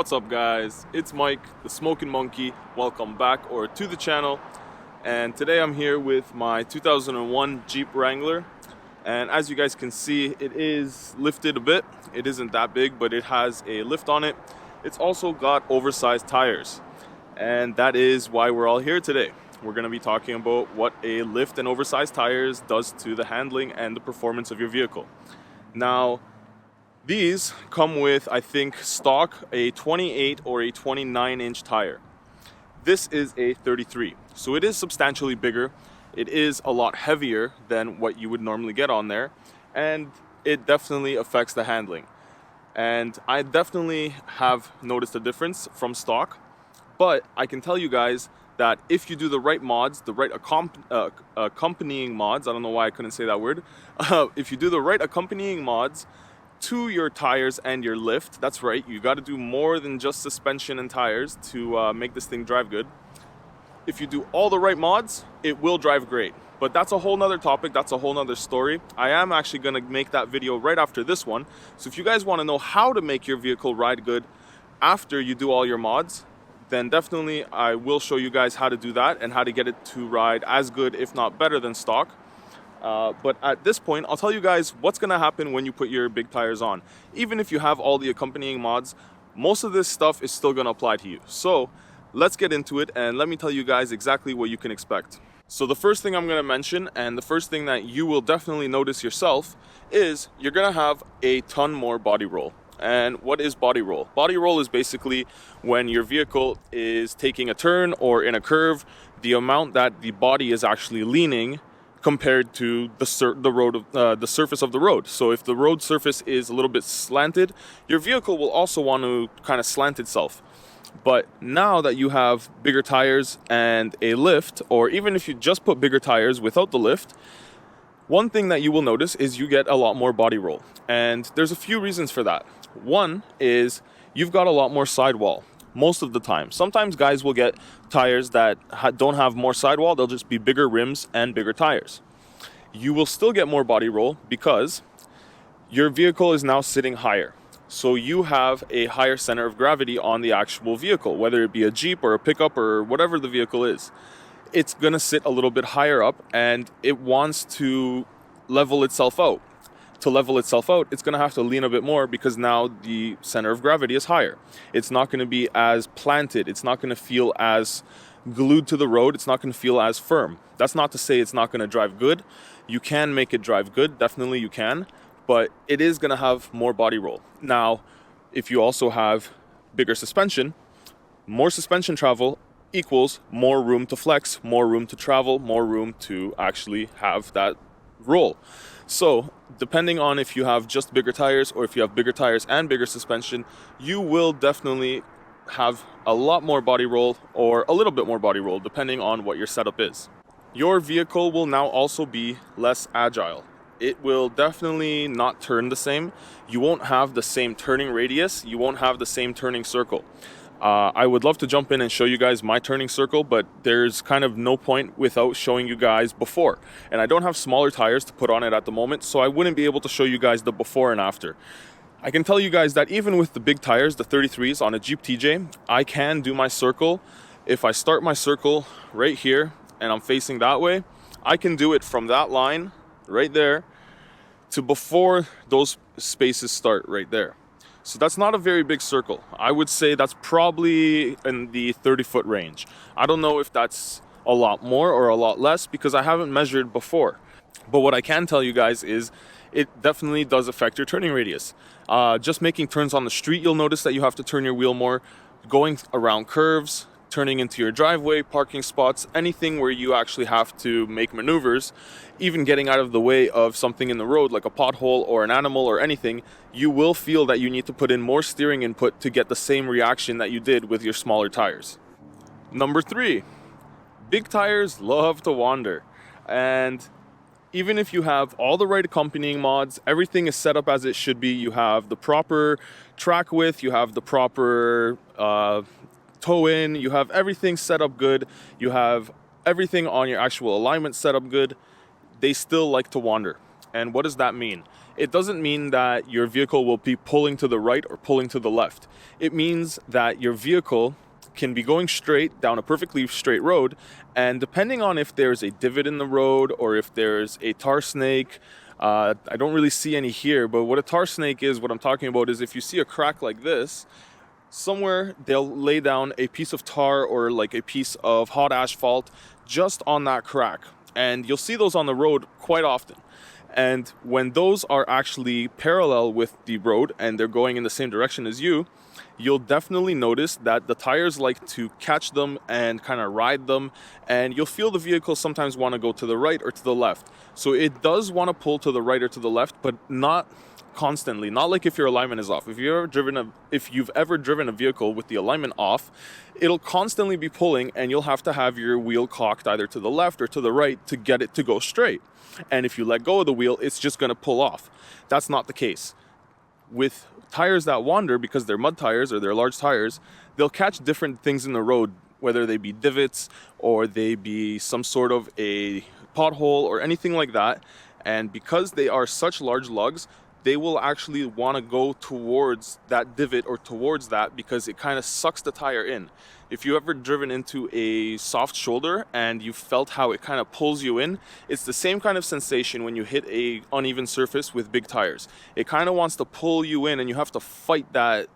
What's up guys, it's Mike, the Smokin Monkey. Welcome back or to the channel. And today I'm here with my 2001 Jeep Wrangler. And as you guys can see, it is lifted a bit. It isn't that big, but it has a lift on it. It's also got oversized tires. And that is why we're all here today. We're going to be talking about what a lift and oversized tires does to the handling and the performance of your vehicle. Now, these come with, I think, stock a 28 or a 29-inch tire. This is a 33, so it is substantially bigger. It is a lot heavier than what you would normally get on there, and it definitely affects the handling. And I definitely have noticed a difference from stock, but I can tell you guys that if you do the right mods, the right accompanying mods, I don't know why I couldn't say that word, if you do the right accompanying mods to your tires and your lift, that's right, you got to do more than just suspension and tires to make this thing drive good. If you do all the right mods, it will drive great. But that's a whole nother topic, that's a whole nother story. I am actually going to make that video right after this one. So if you guys want to know how to make your vehicle ride good after you do all your mods, then definitely I will show you guys how to do that and how to get it to ride as good, if not better than stock. But at this point, I'll tell you guys what's going to happen when you put your big tires on. Even if you have all the accompanying mods, most of this stuff is still going to apply to you. So let's get into it and let me tell you guys exactly what you can expect. So the first thing I'm going to mention, and the first thing that you will definitely notice yourself, is you're going to have a ton more body roll. And what is body roll? Body roll is basically when your vehicle is taking a turn or in a curve, the amount that the body is actually leaning compared to the surface of the road. So if the road surface is a little bit slanted, your vehicle will also want to kind of slant itself. But now that you have bigger tires and a lift, or even if you just put bigger tires without the lift, one thing that you will notice is you get a lot more body roll. And there's a few reasons for that. One is you've got a lot more sidewall. Most of the time. Sometimes guys will get tires that don't have more sidewall, they'll just be bigger rims and bigger tires. You will still get more body roll because your vehicle is now sitting higher. So you have a higher center of gravity on the actual vehicle, whether it be a Jeep or a pickup or whatever the vehicle is. It's gonna sit a little bit higher up and it wants to level itself out. To level itself out, it's going to have to lean a bit more because now the center of gravity is higher. It's not going to be as planted. It's not going to feel as glued to the road. It's not going to feel as firm. That's not to say it's not going to drive good. You can make it drive good. Definitely you can. But it is going to have more body roll. Now, if you also have bigger suspension, more suspension travel equals more room to flex, more room to travel, more room to actually have that roll. So depending on if you have just bigger tires or if you have bigger tires and bigger suspension, you will definitely have a lot more body roll or a little bit more body roll depending on what your setup is. Your vehicle will now also be less agile. It will definitely not turn the same. You won't have the same turning radius. You won't have the same turning circle. I would love to jump in and show you guys my turning circle, but there's kind of no point without showing you guys before. And I don't have smaller tires to put on it at the moment, so I wouldn't be able to show you guys the before and after. I can tell you guys that even with the big tires, the 33s on a Jeep TJ, I can do my circle. If I start my circle right here and I'm facing that way, I can do it from that line right there to before those spaces start right there. So that's not a very big circle. I would say that's probably in the 30-foot range. I don't know if that's a lot more or a lot less because I haven't measured before. But what I can tell you guys is it definitely does affect your turning radius. Just making turns on the street, you'll notice that you have to turn your wheel more. Going around curves, turning into your driveway, parking spots, anything where you actually have to make maneuvers, even getting out of the way of something in the road like a pothole or an animal or anything, you will feel that you need to put in more steering input to get the same reaction that you did with your smaller tires. Number 3, big tires love to wander. And even if you have all the right accompanying mods, everything is set up as it should be. You have the proper track width, you have the proper toe in, you have everything set up good, you have everything on your actual alignment set up good, they still like to wander. And what does that mean? It doesn't mean that your vehicle will be pulling to the right or pulling to the left. It means that your vehicle can be going straight down a perfectly straight road, and depending on if there's a divot in the road or if there's a tar snake, I don't really see any here, but what a tar snake is, what I'm talking about is if you see a crack like this, somewhere they'll lay down a piece of tar or like a piece of hot asphalt just on that crack, and you'll see those on the road quite often. And when those are actually parallel with the road and they're going in the same direction as you, you'll definitely notice that the tires like to catch them and kind of ride them, and you'll feel the vehicle sometimes want to go to the right or to the left. So it does want to pull to the right or to the left, but not constantly. Not like if your alignment is off. If you've ever driven a vehicle with the alignment off, it'll constantly be pulling, and you'll have to have your wheel cocked either to the left or to the right to get it to go straight. And if you let go of the wheel, it's just going to pull off. That's not the case. With tires that wander, because they're mud tires or they're large tires, they'll catch different things in the road, whether they be divots or they be some sort of a pothole or anything like that. And because they are such large lugs, they will actually want to go towards that divot or towards that because it kind of sucks the tire in. If you've ever driven into a soft shoulder and you felt how it kind of pulls you in, it's the same kind of sensation when you hit a uneven surface with big tires. It kind of wants to pull you in, and you have to fight that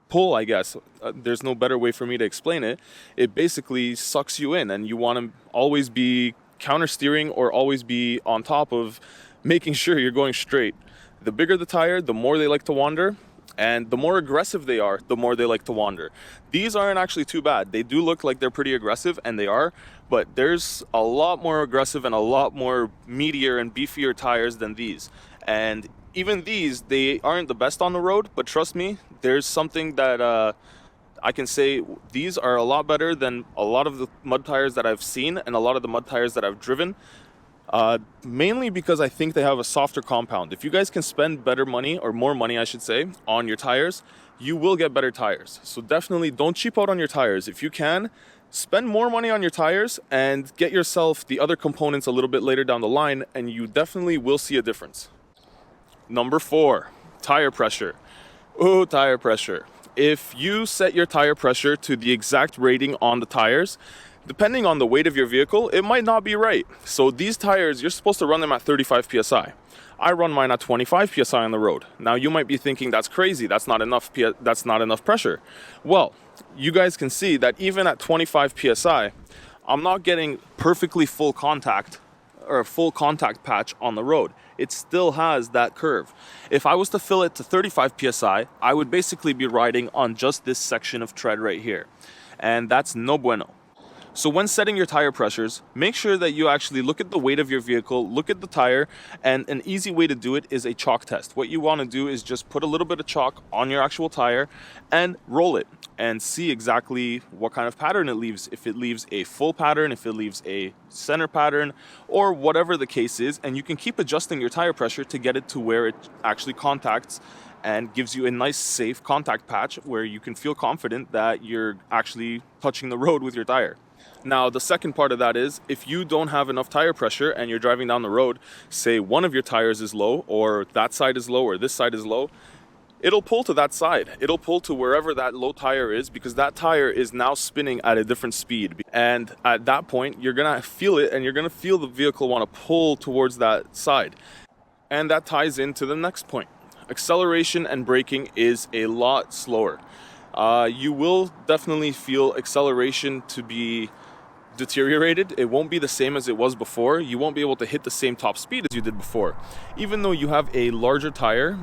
pull, I guess. There's no better way for me to explain it. It basically sucks you in, and you want to always be counter steering or always be on top of making sure you're going straight. The bigger the tire, the more they like to wander, and the more aggressive they are, the more they like to wander. These aren't actually too bad. They do look like they're pretty aggressive, and they are, but there's a lot more aggressive and a lot more meatier and beefier tires than these. And even these, they aren't the best on the road, but trust me, there's something that I can say these are a lot better than a lot of the mud tires that I've seen and a lot of the mud tires that I've driven. Mainly because I think they have a softer compound. If you guys can spend better money, or more money I should say, on your tires, you will get better tires. So definitely don't cheap out on your tires. If you can, spend more money on your tires and get yourself the other components a little bit later down the line, and you definitely will see a difference. Number 4, tire pressure. Oh, tire pressure. If you set your tire pressure to the exact rating on the tires, depending on the weight of your vehicle, it might not be right. So these tires, you're supposed to run them at 35 PSI. I run mine at 25 PSI on the road. Now you might be thinking that's crazy, that's not enough pressure. Well, you guys can see that even at 25 PSI, I'm not getting perfectly full contact or a full contact patch on the road. It still has that curve. If I was to fill it to 35 PSI, I would basically be riding on just this section of tread right here. And that's no bueno. So when setting your tire pressures, make sure that you actually look at the weight of your vehicle, look at the tire, and an easy way to do it is a chalk test. What you want to do is just put a little bit of chalk on your actual tire and roll it and see exactly what kind of pattern it leaves. If it leaves a full pattern, if it leaves a center pattern, or whatever the case is, and you can keep adjusting your tire pressure to get it to where it actually contacts and gives you a nice safe contact patch where you can feel confident that you're actually touching the road with your tire. Now, the second part of that is if you don't have enough tire pressure and you're driving down the road, say one of your tires is low, or that side is low, or this side is low, it'll pull to that side. It'll pull to wherever that low tire is, because that tire is now spinning at a different speed. And at that point, you're going to feel it, and you're going to feel the vehicle want to pull towards that side. And that ties into the next point. Acceleration and braking is a lot slower. You will definitely feel acceleration to be deteriorated. It won't be the same as it was before. You won't be able to hit the same top speed as you did before. Even though you have a larger tire,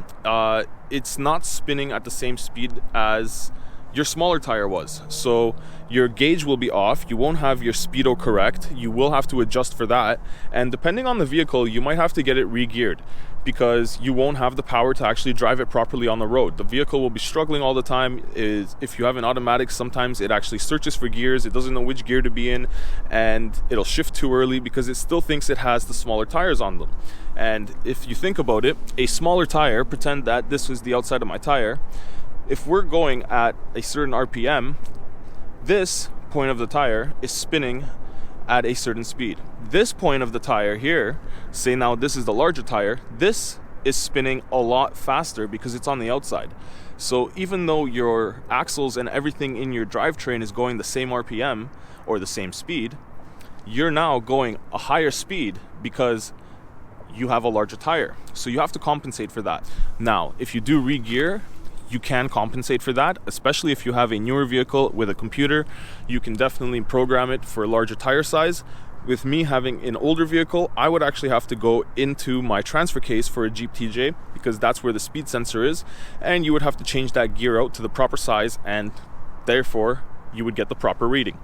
it's not spinning at the same speed as your smaller tire was. So your gauge will be off. You won't have your speedo correct. You will have to adjust for that. And depending on the vehicle, you might have to get it re-geared, because you won't have the power to actually drive it properly on the road. The vehicle will be struggling all the time. If you have an automatic, sometimes it actually searches for gears. It doesn't know which gear to be in, and it'll shift too early because it still thinks it has the smaller tires on them. And if you think about it, a smaller tire, pretend that this is the outside of my tire. If we're going at a certain RPM, this point of the tire is spinning at a certain speed. This point of the tire here, say now this is the larger tire, this is spinning a lot faster because it's on the outside. So even though your axles and everything in your drivetrain is going the same RPM or the same speed, you're now going a higher speed because you have a larger tire. So you have to compensate for that. Now, if you do re-gear, you can compensate for that, especially if you have a newer vehicle with a computer. You can definitely program it for a larger tire size. With me having an older vehicle, I would actually have to go into my transfer case for a Jeep TJ because that's where the speed sensor is, and you would have to change that gear out to the proper size, and therefore you would get the proper reading.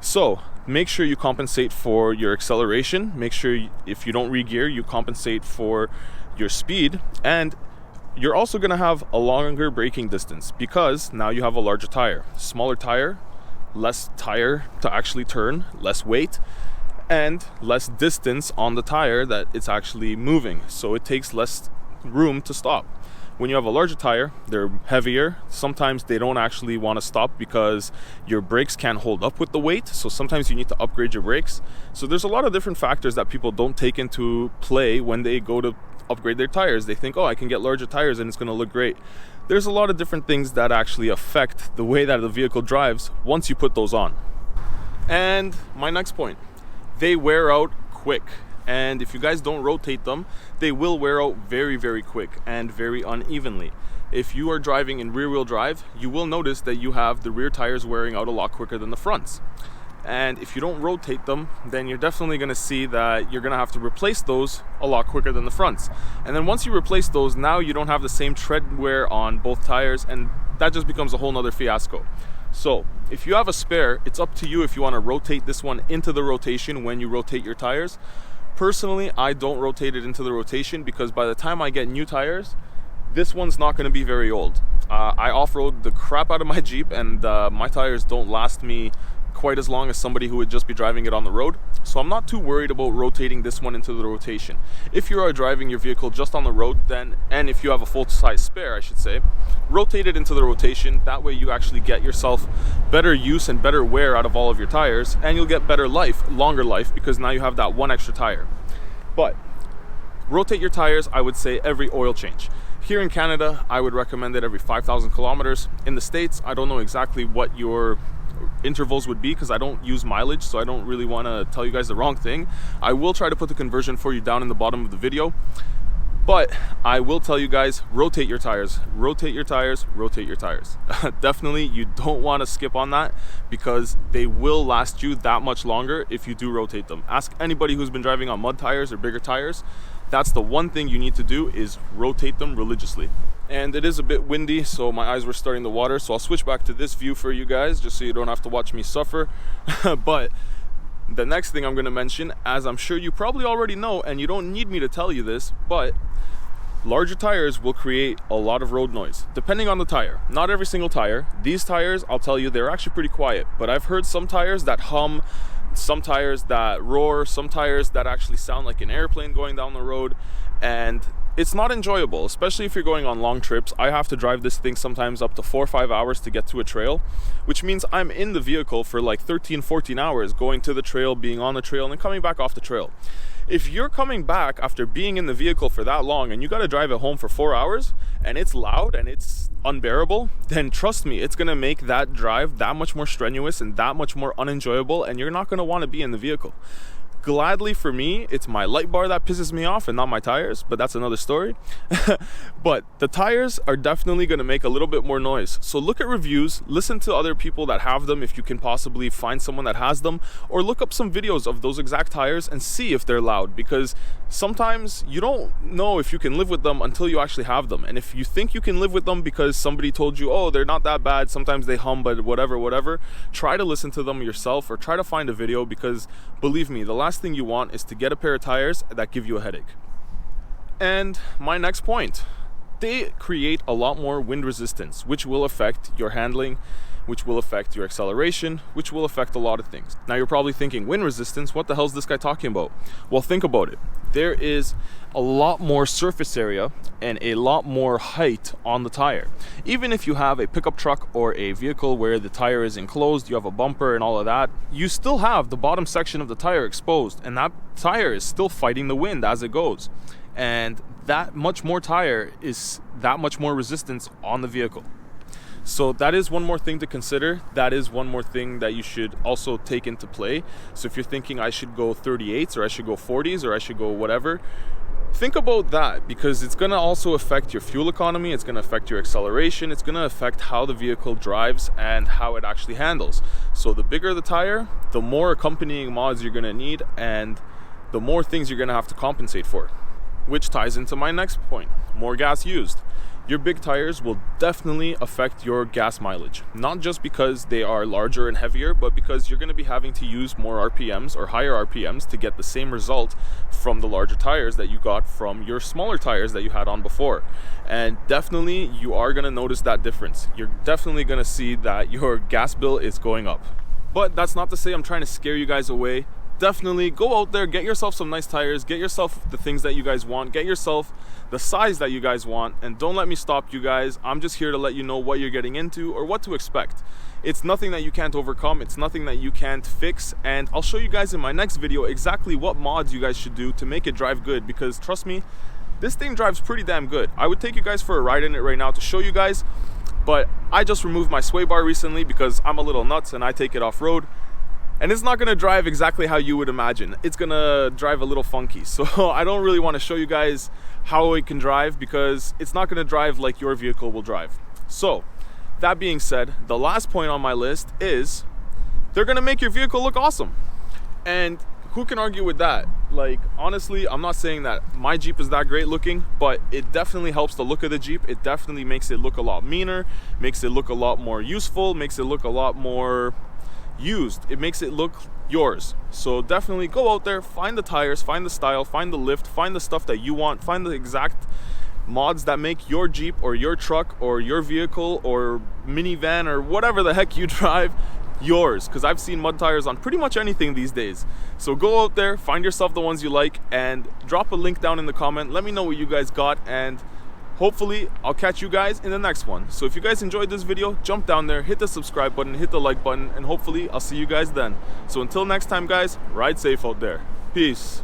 So make sure you compensate for your acceleration. Make sure if you don't re-gear, you compensate for your speed, and you're also going to have a longer braking distance because now you have a larger tire. Smaller tire, less tire to actually turn, less weight, and less distance on the tire that it's actually moving. So it takes less room to stop. When you have a larger tire, they're heavier. Sometimes they don't actually want to stop because your brakes can't hold up with the weight. So sometimes you need to upgrade your brakes. So there's a lot of different factors that people don't take into play when they go to upgrade their tires. They think, oh, I can get larger tires and it's going to look great. There's a lot of different things that actually affect the way that the vehicle drives once you put those on. And my next point, they wear out quick. And if you guys don't rotate them, they will wear out very, very quick and very unevenly. If you are driving in rear-wheel drive, you will notice that you have the rear tires wearing out a lot quicker than the fronts. And if you don't rotate them, then you're definitely going to see that you're going to have to replace those a lot quicker than the fronts. And then once you replace those, now you don't have the same tread wear on both tires, and that just becomes a whole nother fiasco. So if you have a spare, it's up to you if you want to rotate this one into the rotation when you rotate your tires. Personally, I don't rotate it into the rotation because by the time I get new tires, this one's not going to be very old. I off-road the crap out of my Jeep, and my tires don't last me quite as long as somebody who would just be driving it on the road. So I'm not too worried about rotating this one into the rotation. If you are driving your vehicle just on the road, then, and if you have a full-size spare, I should say, rotate it into the rotation. That way you actually get yourself better use and better wear out of all of your tires, and you'll get better life, longer life, because now you have that one extra tire. But rotate your tires, I would say, every oil change. Here in Canada, I would recommend it every 5,000 kilometers. In the States, I don't know exactly what your intervals would be because I don't use mileage, so I don't really want to tell you guys the wrong thing. I will try to put the conversion for you down in the bottom of the video, but I will tell you guys, rotate your tires, rotate your tires, rotate your tires. Definitely, you don't want to skip on that because they will last you that much longer if you do rotate them. Ask anybody who's been driving on mud tires or bigger tires. That's the one thing you need to do, is rotate them religiously. And it is a bit windy, so my eyes were starting to water, so I'll switch back to this view for you guys just so you don't have to watch me suffer. But the next thing I'm going to mention, as I'm sure you probably already know, and you don't need me to tell you this, but larger tires will create a lot of road noise depending on the tire. Not every single tire. These tires, I'll tell you, they're actually pretty quiet, but I've heard some tires that hum, some tires that roar, some tires that actually sound like an airplane going down the road, and it's not enjoyable, especially if you're going on long trips. I have to drive this thing sometimes up to 4 or 5 hours to get to a trail, which means I'm in the vehicle for like 13, 14 hours going to the trail, being on the trail, and then coming back off the trail. If you're coming back after being in the vehicle for that long and you got to drive it home for 4 hours and it's loud and it's unbearable, then trust me, it's going to make that drive that much more strenuous and that much more unenjoyable, and you're not going to want to be in the vehicle. Gladly for me, it's my light bar that pisses me off and not my tires, but that's another story. But the tires are definitely going to make a little bit more noise. So look at reviews, listen to other people that have them if you can possibly find someone that has them, or look up some videos of those exact tires and see if they're loud, because sometimes you don't know if you can live with them until you actually have them. And if you think you can live with them because somebody told you, oh, they're not that bad, sometimes they hum, but whatever, try to listen to them yourself or try to find a video, because believe me, the last thing you want is to get a pair of tires that give you a headache. And my next point, they create a lot more wind resistance, which will affect your handling which will affect your acceleration, which will affect a lot of things. Now you're probably thinking, wind resistance, what the hell is this guy talking about? Well, think about it. There is a lot more surface area and a lot more height on the tire. Even if you have a pickup truck or a vehicle where the tire is enclosed, you have a bumper and all of that, you still have the bottom section of the tire exposed, and that tire is still fighting the wind as it goes. And that much more tire is that much more resistance on the vehicle. So that is one more thing to consider. That is one more thing that you should also take into play. So if you're thinking I should go 38s or I should go 40s or I should go whatever, think about that, because it's going to also affect your fuel economy, it's going to affect your acceleration, it's going to affect how the vehicle drives and how it actually handles. So the bigger the tire, the more accompanying mods you're going to need and the more things you're going to have to compensate for. Which ties into my next point, more gas used. Your big tires will definitely affect your gas mileage, not just because they are larger and heavier, but because you're going to be having to use more RPMs or higher RPMs to get the same result from the larger tires that you got from your smaller tires that you had on before. And definitely you are going to notice that difference. You're definitely going to see that your gas bill is going up. But that's not to say I'm trying to scare you guys away. Definitely go out there, get yourself some nice tires, get yourself the things that you guys want, get yourself the size that you guys want, and don't let me stop you guys. I'm just here to let you know what you're getting into or what to expect. It's nothing that you can't overcome, it's nothing that you can't fix, and I'll show you guys in my next video exactly what mods you guys should do to make it drive good, because trust me, this thing drives pretty damn good. I would take you guys for a ride in it right now to show you guys, but I just removed my sway bar recently because I'm a little nuts and I take it off-road. And it's not going to drive exactly how you would imagine. It's going to drive a little funky. So I don't really want to show you guys how it can drive because it's not going to drive like your vehicle will drive. So that being said, the last point on my list is they're going to make your vehicle look awesome. And who can argue with that? Like, honestly, I'm not saying that my Jeep is that great looking, but it definitely helps the look of the Jeep. It definitely makes it look a lot meaner, makes it look a lot more useful, makes it look a lot more used. It makes it look yours. So definitely go out there, find the tires, find the style, find the lift, find the stuff that you want, find the exact mods that make your Jeep or your truck or your vehicle or minivan or whatever the heck you drive yours, because I've seen mud tires on pretty much anything these days. So go out there, find yourself the ones you like, and drop a link down in the comment. Let me know what you guys got, and hopefully I'll catch you guys in the next one. So if you guys enjoyed this video, jump down there, hit the subscribe button, hit the like button, and hopefully I'll see you guys then. So until next time guys, ride safe out there. Peace.